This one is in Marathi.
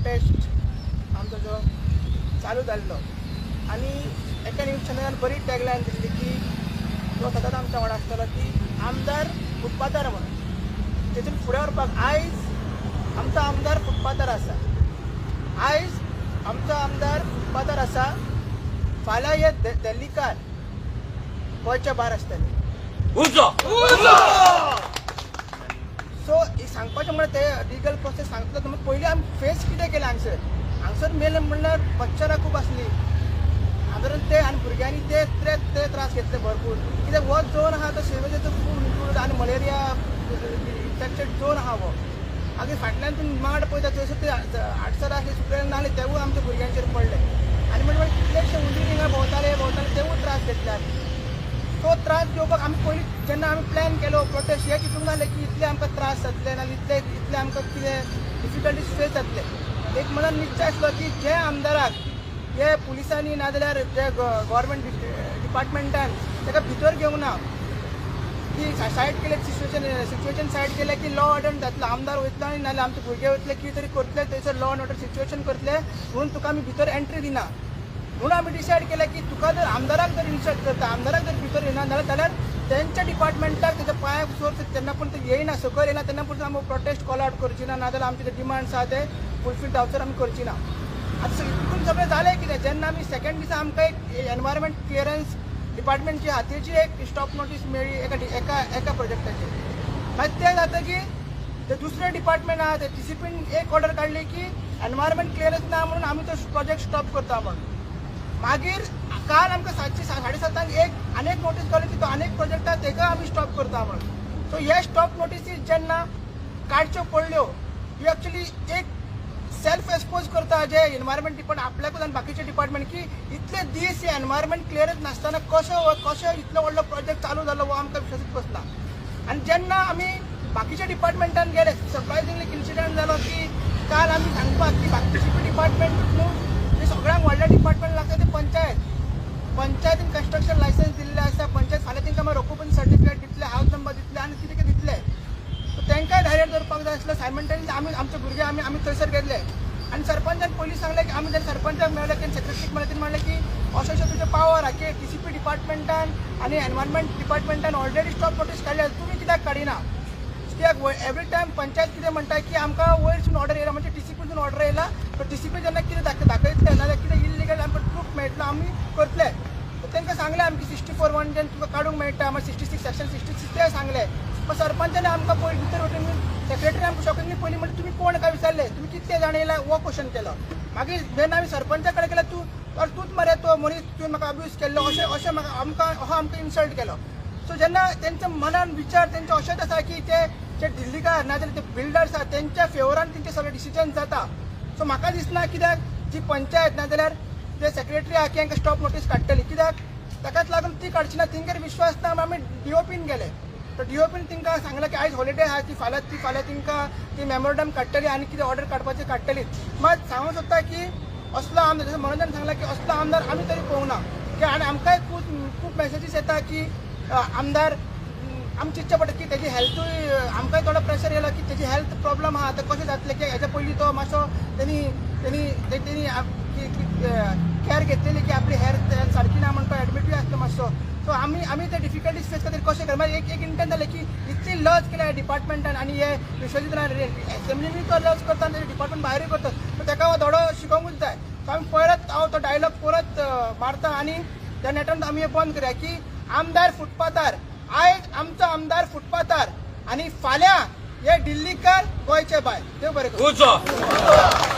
प्रोटेस्ट आमचो जो चालू जाल्लो आनी एका न्यूज चॅनलान बरी टॅगलायन दिल्ली की तो सदांच आमच्या वांगडा आसतलो की आमदार फुटपाथार म्हणून तेतून फुडें व्हरपाक आयज आमचो आमदार फुटपाथार आसा आयज आमचो आमदार फुटपाथार आसा फाल्यां हे दिल्लीकार गोंयच्या भायर आसतले सो सांगपाचें म्हणल्यार ते लिगल प्रोसेस सांगतलो तुमी पयलीं आमी फेस कितें केलें हांगसर मेले म्हणल्यार मच्छरां खूब आसलीं सादारण ते आनी भुरग्यांनी ते त्रास घेतले भरपूर कित्याक हो झोन आहा तो सेवेचो खूब इन्क्लूड आनी मलेरिया इन्फेक्टेड झोन आहा हो मागीर फाटल्यान तुमी माड पळयता थंयसर ते आडसर आसले सुकलेले नासले तेवूय आमच्या भुरग्यांचेर पडले आनी म्हणजे कितलेशे उंदीर हिंगा भोंवताले तेवूय त्रास घेतल्यात तो त्रास घेवपाक आमी पयलीं जेन्ना आमी प्लॅन केलो प्रोटेस्ट हे चिंतूंक नासलें की इतले आमकां त्रास जातले ना इतले आमकां कितें डिफिकल्टीज फेस जातले एक म्हणून निश्चय आसलो की जे आमदाराक हे पुलिसांनी नाजाल्यार जे गव्हर्मेंट डिपार्टमेंटान ताका भितर घेवंक ना की सायड केले सिच्युएशन सायड केले की लॉ ऑर्डर जातलो आमदार वयतलो आनी नाजाल्यार आमचे भुरगे वयतले कितें तरी करतले थंयसर लॉ अँड ऑर्डर सिच्युएशन करतले म्हणून तुका आमी भितर एंट्री दिना म्हणून आमी डिसायड केलें की तुका जर आमदाराक जर इन्सल्ट करता आमदाराक जर भितर येना जाल्यार तेंच्या डिपार्टमेंटाक तेच्या पांयाक सोर्स तेन्ना पूण ते येयना सकयल येना तेन्ना पूण आमी प्रोटेस्ट कॉल आउट करची ना नाजाल्यार आमचे जे डिमांड्स आहा ते फुलफील जावसर आमी करची ना आतां हितून सगळें जालें कितें जेन्ना आमी सेकंड दिसा आमकां एक एनवायरमेंट क्लियरन्स डिपार्टमेंटची हातीची एक स्टॉप नोटीस मेळ्ळी एका प्रोजेक्टाचेर मागीर तें जातकीर ते दुसरें डिपार्टमेंट आहा ते TCPन एक ऑर्डर काडली की एनवायरमेंट क्लियरन्स ना म्हणून आमी तो प्रोजेक्ट स्टॉप करता म्हणून मागीर काल आमकां 7:30 एक आनीक नोटीस गावली की तो आनीक प्रोजेक्ट आहा तेका आमी स्टॉप करता म्हणून सो हे स्टॉप नोटीसी जेन्ना काडच्यो पडल्यो ही एक्चुअली एक सेल्फ एक्सपोज करता जे एनवायरमेंट डिपार्टमेंट आपल्याकूच आनी बाकीचे डिपार्टमेंट की इतले दीस हे एनवायरमेंट क्लियरन्स नासतना कशें इतलो व्हडलो प्रोजेक्ट चालू जालो हो आमकां विश्वासूच बसना आनी जेन्ना आमी बाकीच्या डिपार्टमेंटान गेले सरप्रायझिंगली इन्सिडंट जालो की काल आमी सांगपाक की बाकीचे डिपार्टमेंट न्हू जे सगळ्यांक व्हडले डिपार्टमेंट लागता ते पंचायतीन कन्स्ट्रक्शन लायसन्स दिल्ले आसा पंचायत फाल्यां तांकां मागीर ऑक्युपन्सी सर्टिफिकेट दितले हावस नंबर दितले आनी कितें कितें दितले सो तांकांय धायरेक्ट धरपाक जाय आसलो सायमल्टेनियसली आमी आमचे भुरगे आमी थंयसर गेल्ले आनी सरपंचान पयलीं सांगलें की आमी जेन्ना सरपंचाक मेळ्ळे की सेक्रेटरीक मेळ्ळे तेणी म्हणलें की अशें तुजे पावर आहा की TCP डिपार्टमेंटान आनी एनवायरमेंट डिपार्टमेंटान ऑलरेडी स्टॉप नोटीस काडल्या तुमी कित्याक काडिना कित्याक एवरी टायम पंचायत कितें म्हणटा की आमकां वयरसून ऑर्डर येयला म्हणजे TCPसून ऑर्डर येयला तर TCP जेन्ना कितें दाखयतले नाजाल्यार कितें इल्लिगल आमकां प्रूफ मेळटलो आमी करतले तांकां सांगलें आमकां 64(1) जेन्ना तुका काडूंक मेळटा मागीर 66 सेक्शन 66 ते सांगलें पण सरपंचान आमकां पयलीं भितर वचून सेक्रेटरी आमकां शॉकिंगली पयलीं म्हणलें तुमी कोण काय विचारलें तुमी कितें जाणयला हो क्वेश्चन केलो मागीर जेन्ना आमी सरपंचा कडेन गेले तूंच मरे तो मनीस तुवें म्हाका अब्यूज केल्लो अशें म्हाका आमकां इन्सल्ट केलो सो जेन्ना तेंच्या मनान विचार तेंचे अशेंच आसा की ते जे दिल्लीकार नाजाल्यार ते बिल्डर्स आहा तेंच्या फेवरान तेंचे सगळे डिसिजन जाता सो म्हाका दिसना कित्याक जी पंचायत नाजाल्यार जे सेक्रेटरी आहा की हांकां स्टॉप नोटीस काडटली कित्याक ताकाच लागून ती काडची ना तेंचेर विश्वास ना आमी DOPन गेले तर DOPन तांकां सांगलें की आयज हॉलिडे आहा की फाल्यां तांकां ती मेमोरंडम काडटली आनी कितें ऑर्डर काडपाची काडटली मात सांगूंक सोदता की असलो आमदार जसो मनोजान सांगलां की असलो आमदार आमी तरी पळोवंक ना की आनी आमकांय खूब मेसेजीस येता की आमदार आमी चिंतचें पडटा की तेजी हेल्थूय आमकांय थोडो प्रेशर येयलो की तेजी हेल्थ प्रॉब्लम आहा आतां कशें जातलें की हेच्या पयलीं तो मातसो तेणी केअर घेतलेली की आपली हेल्थ सारकी ना म्हणून तो एडमिटूय आसलो मातसो सो आमी ते डिफिकल्टीज फेस खातीर कशें करता एक इंटेंट जालें की इतली लज केल्या डिपार्टमेंटान आनी हे विश्वजीत एसेंब्लीनी तो लज करता आनी डिपार्टमेंट भायरूय करता सो ताका हो धडो शिकोवंकूच जाय सो आमी परत हांव तो डायलॉग परत मारता आनी त्या नेटान आमी हे बंद करया की आमदार फुटपाथार आयज आमचो आमदार फुटपाथार आनी फाल्यां हे दिल्लीकार गोंयचे भायर देव बरें करूं